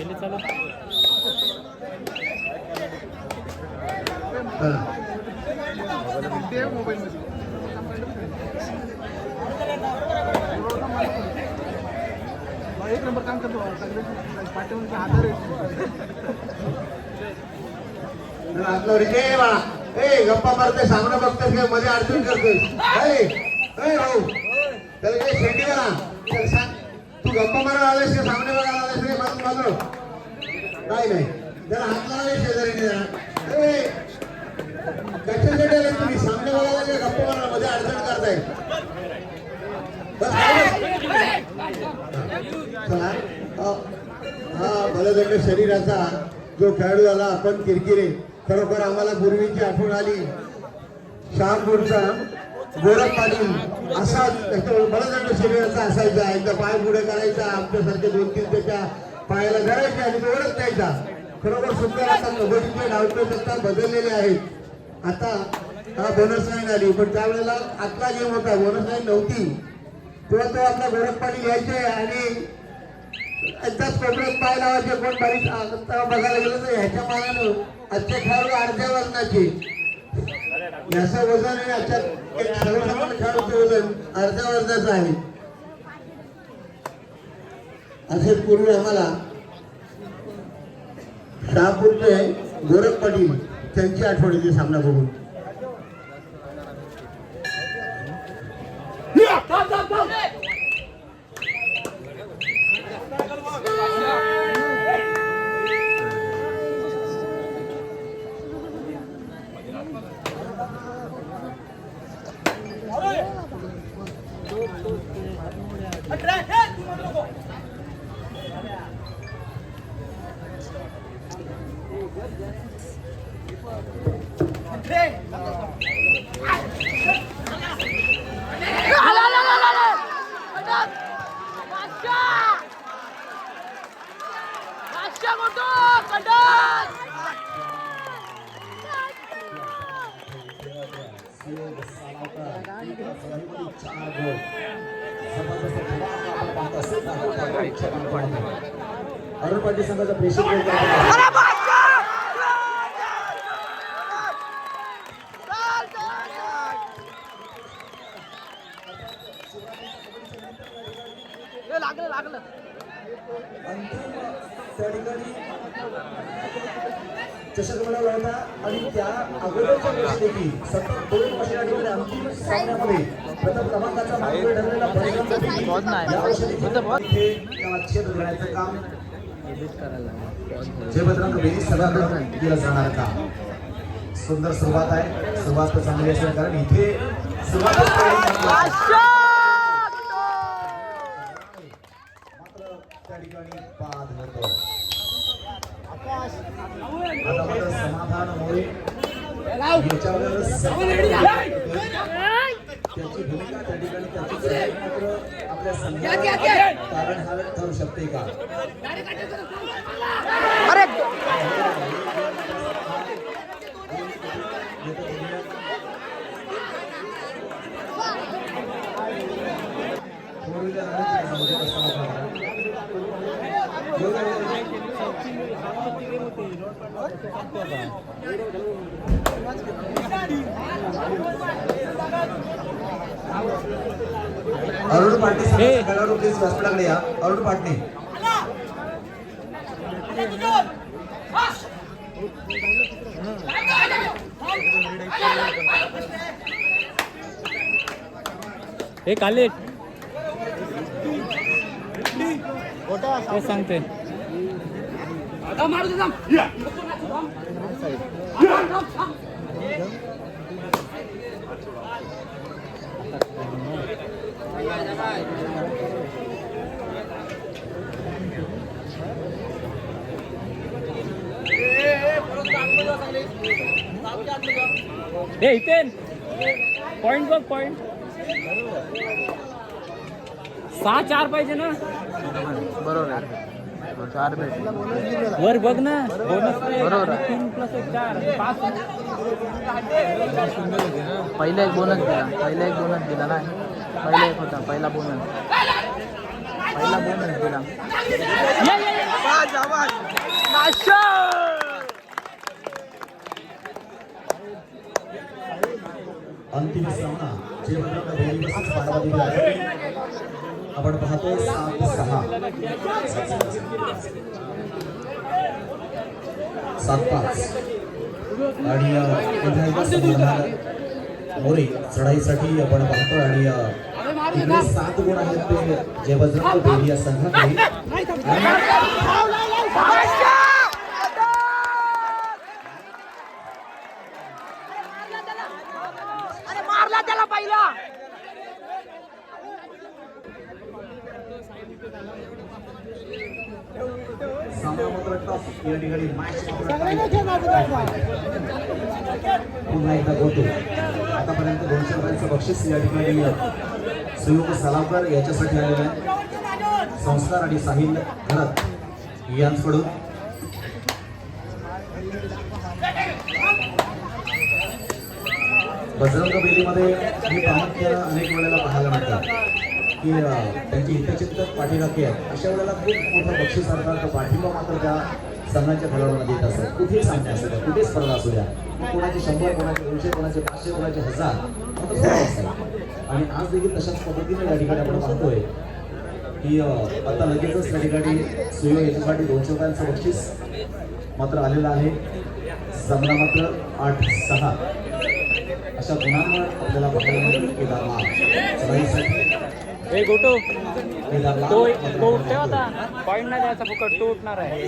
एक नंबर काम करतो पाठीवर आधार आहे गप्पा मारते सामना बघतोस काय मध्ये अडचण करतोय भाऊ त्याला काही शेंडी करा सांग तू गप्पा मारायला आलास का सामने बघायला आलास रे माझं नाही जरा हात लावले शेजारी कशासाठी आले तुम्ही सामने बघायला का गप्पा मारायला मध्ये अडचण करताय हा बलदंड शरीराचा जो खेळाडू आला आपण किरकिरे खरोखर आम्हाला पूर्वीची आठवण आली शहापूरचा गोरख पाटील असा बलदंड शरीराचा असायचा एकदा पाय पुढे करायचा आमच्यासारखे 2-3 त्याच्या पायाला धरायचे आणि तो ओढत न्यायचा खरोखर सुंदर आता कबड्डीचे डावपेच बदललेले आहेत आता हा बोनस लाईन आली पण त्यावेळेला आतला गेम होता बोनस लाईन नव्हती तेव्हा तो आपला गोरख पाटील यायचे आणि एकदाच कोपऱ्यात पाय लावायचे कोण बारीक बघायला गेलं तर ह्याच्या मानानं आजचे खेळाडू अर्ध्या वजनाचे याचं वजन आणि याच्यात एक सर्वसामान्य खेळाडूचं वजन अर्ध्या वजनाचं आहे असे पूर्वी आम्हाला शहापूरचे गोरख पाटील त्यांची आठवण येते सामना बघून अरुण पाटील संघाचा प्रेशर लागलं त्या ठिकाणी चषक मिळवला होता आणि त्या अगोदरच्या वर्षी देखील सतत 2 वर्षांमध्ये अंतिम सामन्यामध्ये प्रथम क्रमांकाचा मानकरी ठरलेला छेद करण्याचं काम जे बजरंग बेदी सभागृह केलं जाणार का सुंदर सुरुवात आहे सुरुवात चांगली असेल कारण इथे मात्र त्या ठिकाणी बाद होतो आता मात्र समाधान मोरे याच्यावर त्याची भूमिका त्या ठिकाणी त्याची मात्र आपल्या संघाला तारणहार ठरू शकते का अरे अरुण पाटील खेळाडू प्लीज व्यासपीठाकडे या अरुण पाटील हे काले सांगते इथे पॉइंट बघ पॉइंट 6-4 पाहिजे ना बरोबर आहे 4 भेट वर बघ ना बोनस बरोबर 3+1 4 5 पहिला एक बोनस दिला ना पहिला एक होता पहिला बोनस दिला अंतिम सामना जे पार्वती आहे आपण पाहतोय 7-6 7-5 आणि मोरे चढाईसाठी आपण पाहतोय आणि इकडे 7 गुण आहेत ते जे बजरंग बेली या संघाकडे मारला त्याला पहिला सामना टॉप या ठिकाणी मॅच पुन्हा एकदा होतो आतापर्यंत 200 रुपयांचं बक्षीस या ठिकाणी सुयोग सलामकर याच्यासाठी आलेलं आहे संस्कार आणि साहिल घरात यांकडून बजरंग बेलीमध्ये मी प्रामुख्यानं अनेक वेळेला पाहायला मिळतात की त्यांची हितचिंतक पाठीराखे आहेत अशा वेळेला खूप मोठं बक्षीस सरकार पाठिंबा मात्र त्या संघाच्या खेळाडूंना देत असतात कुठेही सामने असू द्या कुठेही स्पर्धा असू द्या कोणाचे 100 कोणाचे 200 कोणाचे 500 कोणाचे 1000 मात्र सुरू असतात आणि आज देखील तशाच पद्धतीने या ठिकाणी आपण पाहतोय की आता लगेचच त्या ठिकाणी सुयोग याच्यासाठी 200 रुपयांचं बक्षीस मात्र आलेलं आहे सामना मात्र 8-6 अशा गुणांवर आपल्याला बघायला मिळेल केदारनाथ चढाईसाठी ए गोटो केदारनाथ तो तो उठते होता पॉइंट नाही द्यायचा फुकट तो उठणार आहे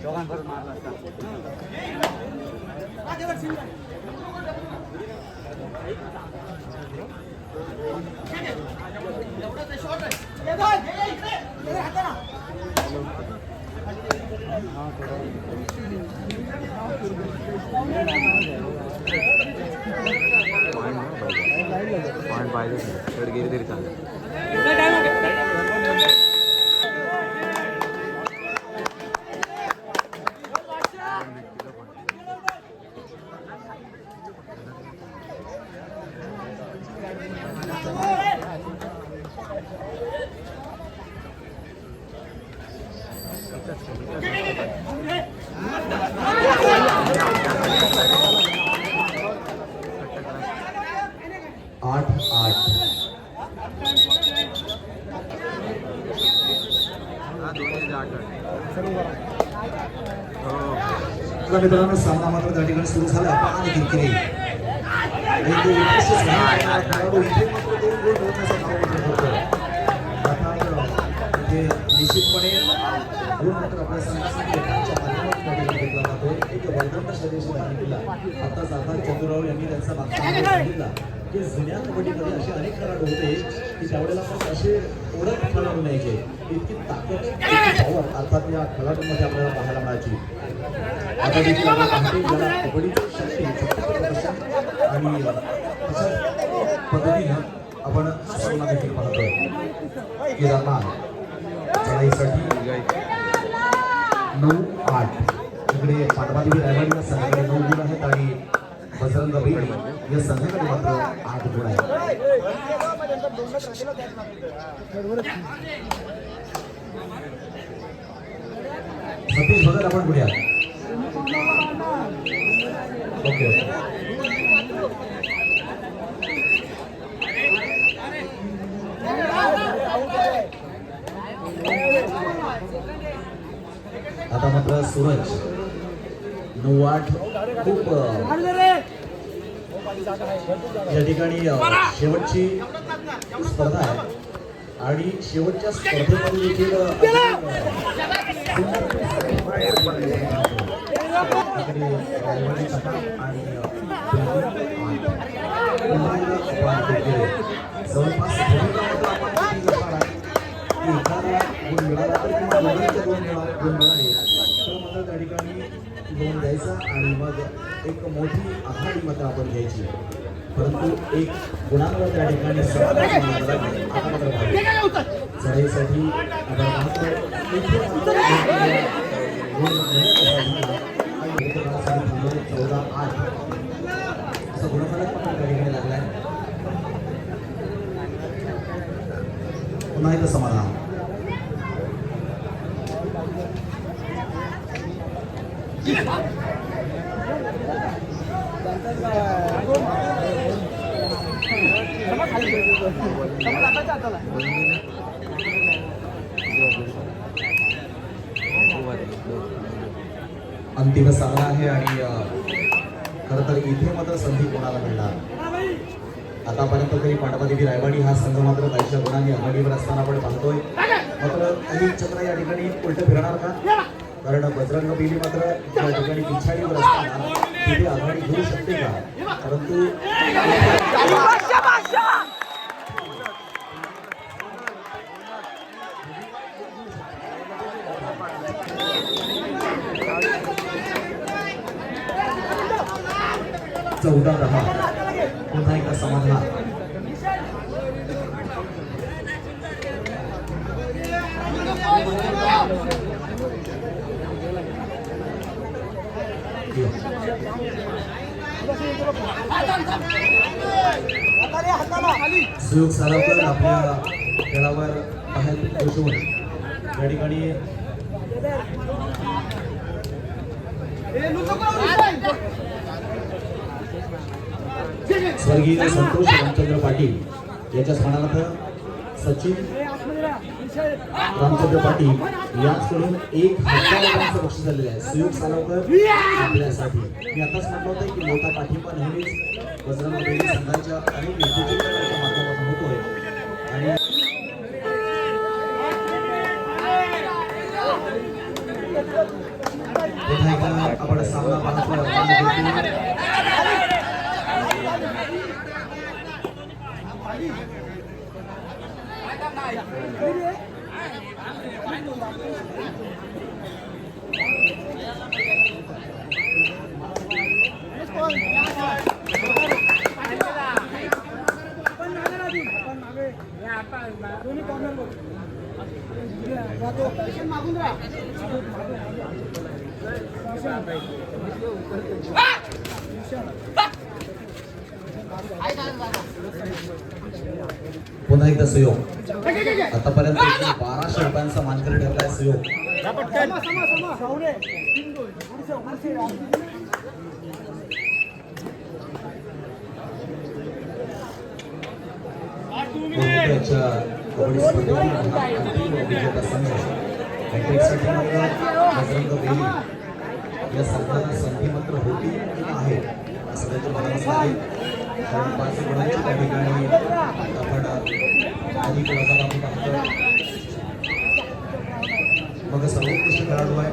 दोघांवर मारला पॉईंट पाहिजे तर गेली तरी चालेल. मित्रांनो सामना मात्र त्या ठिकाणी सुरू झाला आणि किरकिरे निश्चितपणे गुण मात्र आपल्या संघासाठी माध्यमातून घेतला जातो एक वर्धंत शैलीशी दाखल आता जाता चंद्रराव यांनी त्यांचा मागचा सांगितला की जुन्या कबड्डीमध्ये असे अनेक खेळाडू होते की त्यावेळेला पण असे ओळख खेळाडू न्यायचे इतकी ताकद इतकी पॉवर अर्थात या खेळाडूंमध्ये आपल्याला पाहायला मिळायची आता देखील आपण पाहतो ज्याला कबड्डीची शक्ती आणि अशा पद्धतीनं आपण सामना देखील पाहतोय केदारनाथ चढाईसाठी 9-8 इकडे पांडवादेवी रायवाडी या संघाकडे 9 गुण आहेत आणि बजरंग बेली या संघाकडे मात्र 8 गुण आहेत सतीश भगत आपण पुढे ओके आता मात्र सूरज 9-8 खूप या ठिकाणी शेवटची स्पर्धा आहे आणि शेवटच्या स्पर्धेमध्ये देखील जवळपास त्या ठिकाणी लोन द्यायचा आणि मग एक मोठी आघाडी मात्र आपण घ्यायची परंतु एक गुणांवर त्या ठिकाणी चढाईसाठी आपण 14-8 असा गुणफलक पण त्या ठिकाणी लागलाय पुन्हा एकदा समाधान अंतिम सामना आहे आणि खरं तर इथे मात्र संधी कोणाला मिळणार. आतापर्यंत तरी पांडवादेवी रायवाडी हा संघ मात्र काहीशा गुणांनी आघाडीवर असताना आपण पाहतोय. मात्र काही चक्र या ठिकाणी उलट फिरणार का? कारण बजरंग बेली मात्र या ठिकाणी पिछाडीवर असताना तिथे आघाडी घेऊ शकते का? परंतु चौदा दहा पुन्हा एकदा समाधान. सुयोग सारावकर आपल्या खेळावर बाहेर पोहोचवून या ठिकाणी स्वर्गीय संतोष रामचंद्र पाटील यांच्या स्मरणार्थ सचिन रामचंद्र पाटील यांच्याकडून 1,000 रुपयांचं बक्षीस झालेलं आहे. सुयोग सारावकर आपल्यासाठी. मी आताच म्हटलं होतं की मोठा पाठिंबा नेहमीच बजरंग बेली संघाच्या अनेक युद्धचित्रांच्या माध्यमातून होतोय आणि पुन्हा एकदा आपण सामना पाहतोय. पुन्हा एकदा सहयोग. आतापर्यंत 1200 रुपयांचा मानकरी ठरलाय सहयोग. कबड्डी स्पर्धेतील विजेता संघ हॅट्रिकसाठी मात्र बजरंग बेली या संघाला संधी मात्र होती आहे असं त्याच्या मनात आहे. कारण 5 गुणांची त्या ठिकाणी आपण अधिक वजाबाकी पाहतो. मग सर्वोत्कृष्ट खेळाडू आहे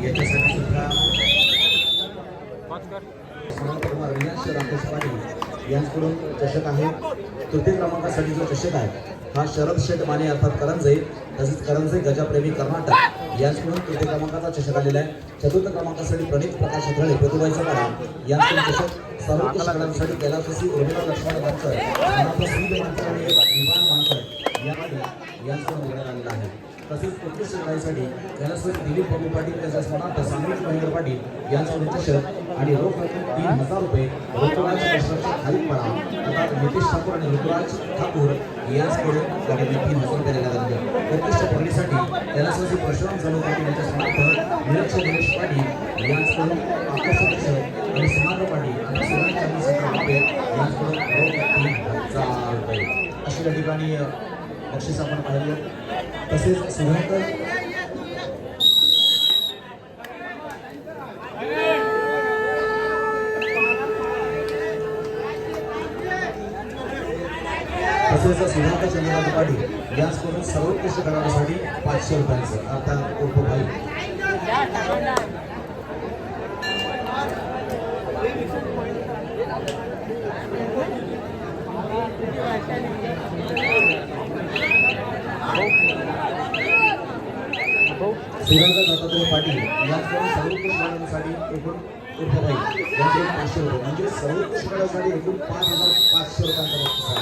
याच्यासाठी सुद्धा रियाज राकेश पाटील यांच्याकडून चषक आहे. तृतीय क्रमांकासाठी जो चषक आहे हा शरद शेठ माने अर्थात करंजे तसेच करंजे गजाप्रेमी कर्नाटक यांच्याकडून तृतीय क्रमांकाचा चषक आलेला आहे. चतुर्थ क्रमांकासाठी प्रणित प्रकाश धळे प्रतिभाईचा पाडा यांच्याकडून चषक. सर्वोत्कृष्ट खेळाडूसाठी कैलासवासी उर्मिला लक्ष्मण मानकर श्रीद मानकर आणि विमान मानकर यांच्याकडून देण्यात आलेला आहे. तसेच उत्कृष्ट खेळासाठी कैलासवासी दिलीप बाबू पाटील त्याच्या स्मरणार्थ सांगलीच महेंद्र पाटील यांच्याकडून चषक आणि रोख रक्कम 3000 रुपये ऋतुराज कृष्णाची खालीलपणा अर्थात नितेश ठाकूर आणि ऋतुराज ठाकूर यांच्याकडून गाडीने 3000 रुपये देण्यात आले. उत्कृष्ट पडणीसाठी कैलासवासी परशुराम जाधव पाटील यांच्या स्मरणार्थ निरक्ष दिनेश पाटील यांच्याकडून आकर्षक चषक आणि समाधान पाटील आणि सुरेश चंद्रशेखर बाबे यांच्याकडून रोख 3000 रुपये अशा या ठिकाणी बक्षीस आपण पाहिलं. तसेच सुधाकर चंद्रकांत पाटील यांच्याकडून सर्वोत्कृष्ट खेळाडूसाठी 500 रुपयांचं अर्थात उर्फभाई. श्रीरंग दत्तात्रय पाटील यांच्याकडून सर्वोत्कृष्ट खेळाडूसाठी एकूण उर्फभाई यांच्याकडून 500 रुपये म्हणजे सर्वोत्कृष्ट खेळाडूसाठी एकूण 5500 रुपयांचा बक्षीस आहे.